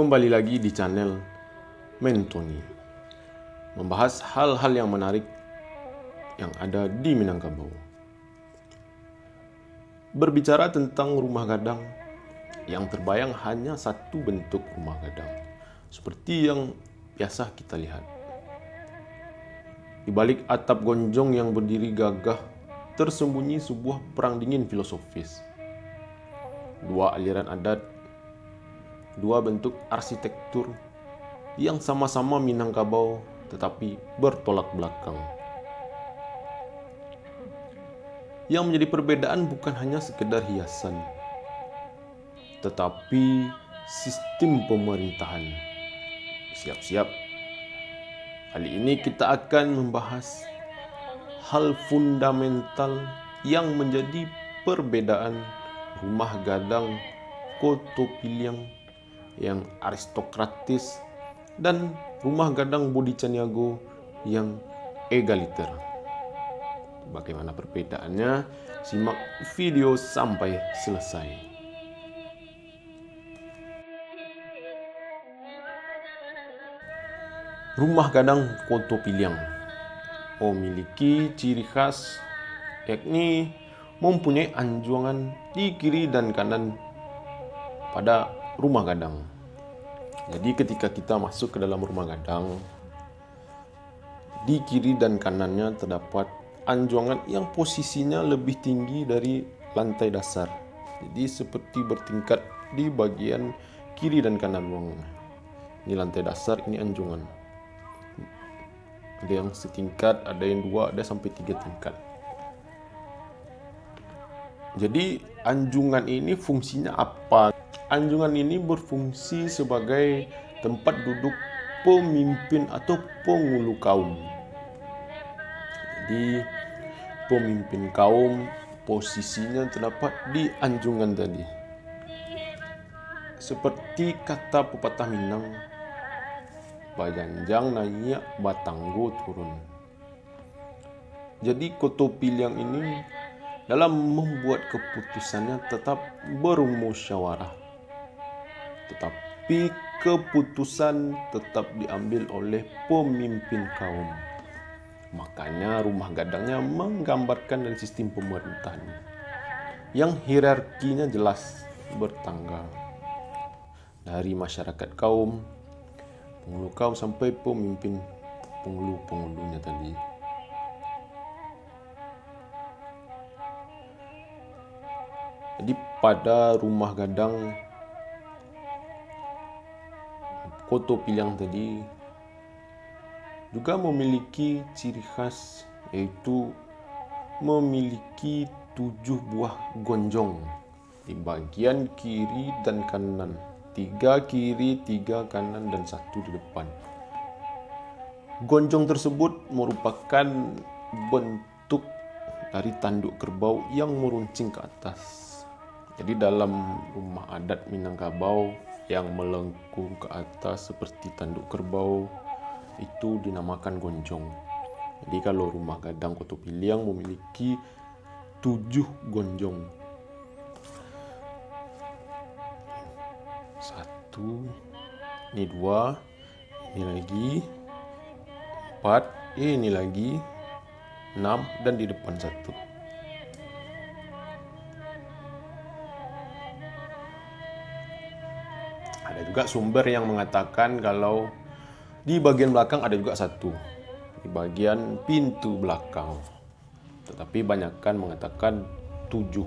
Kembali lagi di channel Mentoni, membahas hal-hal yang menarik yang ada di Minangkabau. Berbicara tentang rumah gadang, yang terbayang hanya satu bentuk rumah gadang, seperti yang biasa kita lihat. Di balik atap gonjong yang berdiri gagah, tersembunyi sebuah perang dingin filosofis. Dua aliran adat, dua bentuk arsitektur yang sama-sama Minangkabau tetapi bertolak belakang. Yang menjadi perbedaan bukan hanya sekedar hiasan, tetapi sistem pemerintahan. Siap-siap. Kali ini kita akan membahas hal fundamental yang menjadi perbedaan rumah gadang Koto Piliang yang aristokratis dan rumah gadang Bodi Caniago yang egaliter. Bagaimana perbedaannya? Simak video sampai selesai. Rumah gadang Koto Piliang memiliki ciri khas, yakni mempunyai anjungan di kiri dan kanan pada rumah gadang. Jadi ketika kita masuk ke dalam rumah gadang, di kiri dan kanannya terdapat anjungan yang posisinya lebih tinggi dari lantai dasar. Jadi seperti bertingkat di bagian kiri dan kanan ruangan. Ini lantai dasar, ini anjungan. Ada yang setingkat, ada yang dua, ada sampai 3 tingkat. Jadi anjungan ini fungsinya apa? Anjungan ini berfungsi sebagai tempat duduk pemimpin atau penghulu kaum. Jadi pemimpin kaum posisinya terdapat di anjungan tadi. Seperti kata pepatah Minang, bajanjang naik, batanggo turun. Jadi Koto Piliang ini dalam membuat keputusannya tetap bermusyawarah, tetapi keputusan tetap diambil oleh pemimpin kaum. Makanya rumah gadangnya menggambarkan dari sistem pemerintahan yang hierarkinya jelas bertangga, dari masyarakat kaum, penghulu kaum sampai pemimpin penghulu-penghulunya tadi. Jadi pada rumah gadang Koto Piliang tadi juga memiliki ciri khas, yaitu memiliki 7 buah gonjong di bagian kiri dan kanan. 3 kiri, 3 kanan, dan 1 di depan. Gonjong tersebut merupakan bentuk dari tanduk kerbau yang meruncing ke atas. Jadi dalam rumah adat Minangkabau yang melengkung ke atas seperti tanduk kerbau itu dinamakan gonjong. Jadi kalau rumah gadang Koto Piliang memiliki 7 gonjong. 1, ini 2, ini lagi 4, ini lagi 6, dan di depan 1. Ada juga sumber yang mengatakan kalau di bagian belakang ada juga 1, di bagian pintu belakang. Tetapi banyakkan mengatakan 7.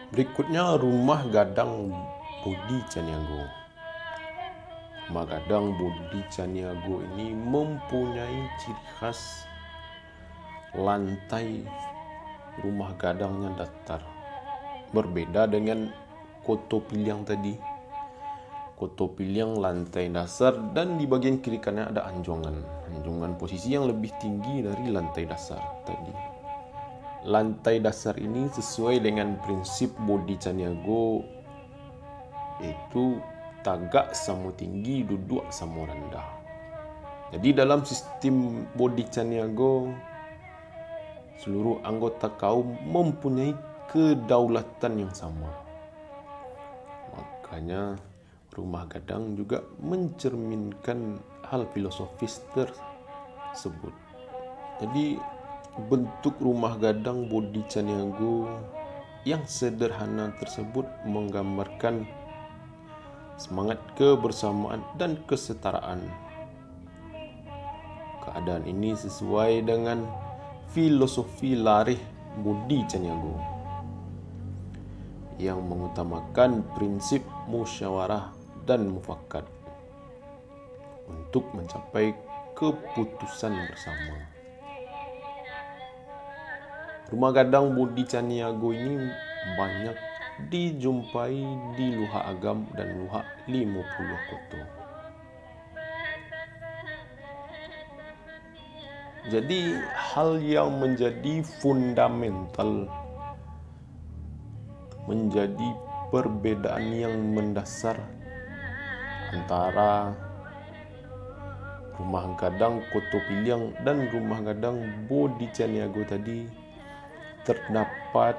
Berikutnya rumah gadang Bodi Caniago. Rumah gadang Bodi Caniago ini mempunyai ciri khas lantai rumah gadangnya datar. Berbeda dengan Koto Piliang tadi. Koto Piliang lantai dasar dan di bagian kiri kanan ada anjungan. Anjungan posisi yang lebih tinggi dari lantai dasar tadi. Lantai dasar ini sesuai dengan prinsip Bodi Caniago, yaitu tagak sama tinggi, duduk sama rendah. Jadi dalam sistem Bodi Caniago, seluruh anggota kaum mempunyai kedaulatan yang sama. Makanya rumah gadang juga mencerminkan hal filosofis tersebut. Jadi bentuk rumah gadang Bodhi Caniago yang sederhana tersebut menggambarkan semangat kebersamaan dan kesetaraan. Keadaan ini sesuai dengan filosofi larih Bodhi Caniago yang mengutamakan prinsip musyawarah dan mufakat untuk mencapai keputusan bersama. Rumah gadang Bodhi Caniago ini banyak dijumpai di Luhak Agam dan Luhak 50 Koto. Jadi hal yang menjadi fundamental, menjadi perbedaan yang mendasar antara rumah gadang Koto Piliang dan rumah gadang Bodhi Caniago tadi terdapat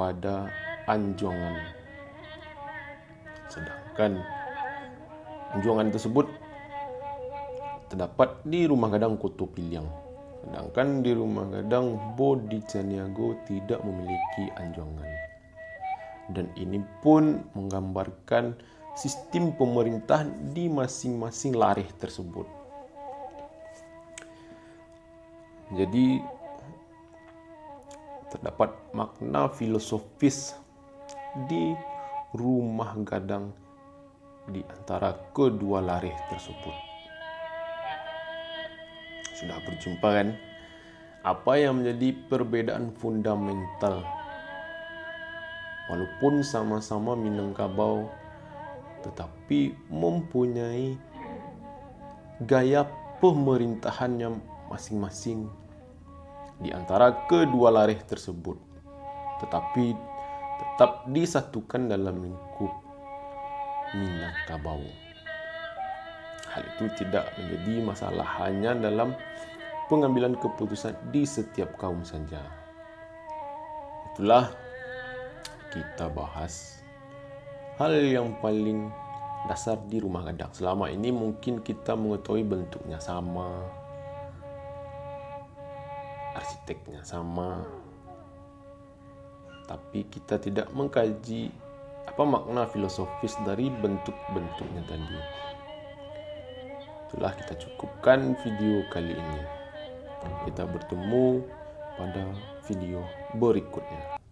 pada anjuangan. Sedangkan anjuangan tersebut terdapat di rumah gadang Koto Piliang. Sedangkan di rumah gadang Bodhi Caniago tidak memiliki anjuangan. Dan ini pun menggambarkan sistem pemerintah di masing-masing larih tersebut. Jadi terdapat makna filosofis di rumah gadang di antara kedua larih tersebut. Sudah berjumpa kan? Apa yang menjadi perbedaan fundamental? Walaupun sama-sama Minangkabau, tetapi mempunyai gaya pemerintahannya masing-masing di antara kedua larih tersebut, tetapi tetap disatukan dalam lingkup Minangkabau. Hal itu tidak menjadi masalah hanya dalam pengambilan keputusan di setiap kaum saja. Itulah kita bahas hal yang paling dasar di rumah gadang. Selama ini mungkin kita mengetahui bentuknya sama, arsiteknya sama, tapi kita tidak mengkaji apa makna filosofis dari bentuk-bentuknya tadi. Itulah kita cukupkan video kali ini. Kita bertemu pada video berikutnya.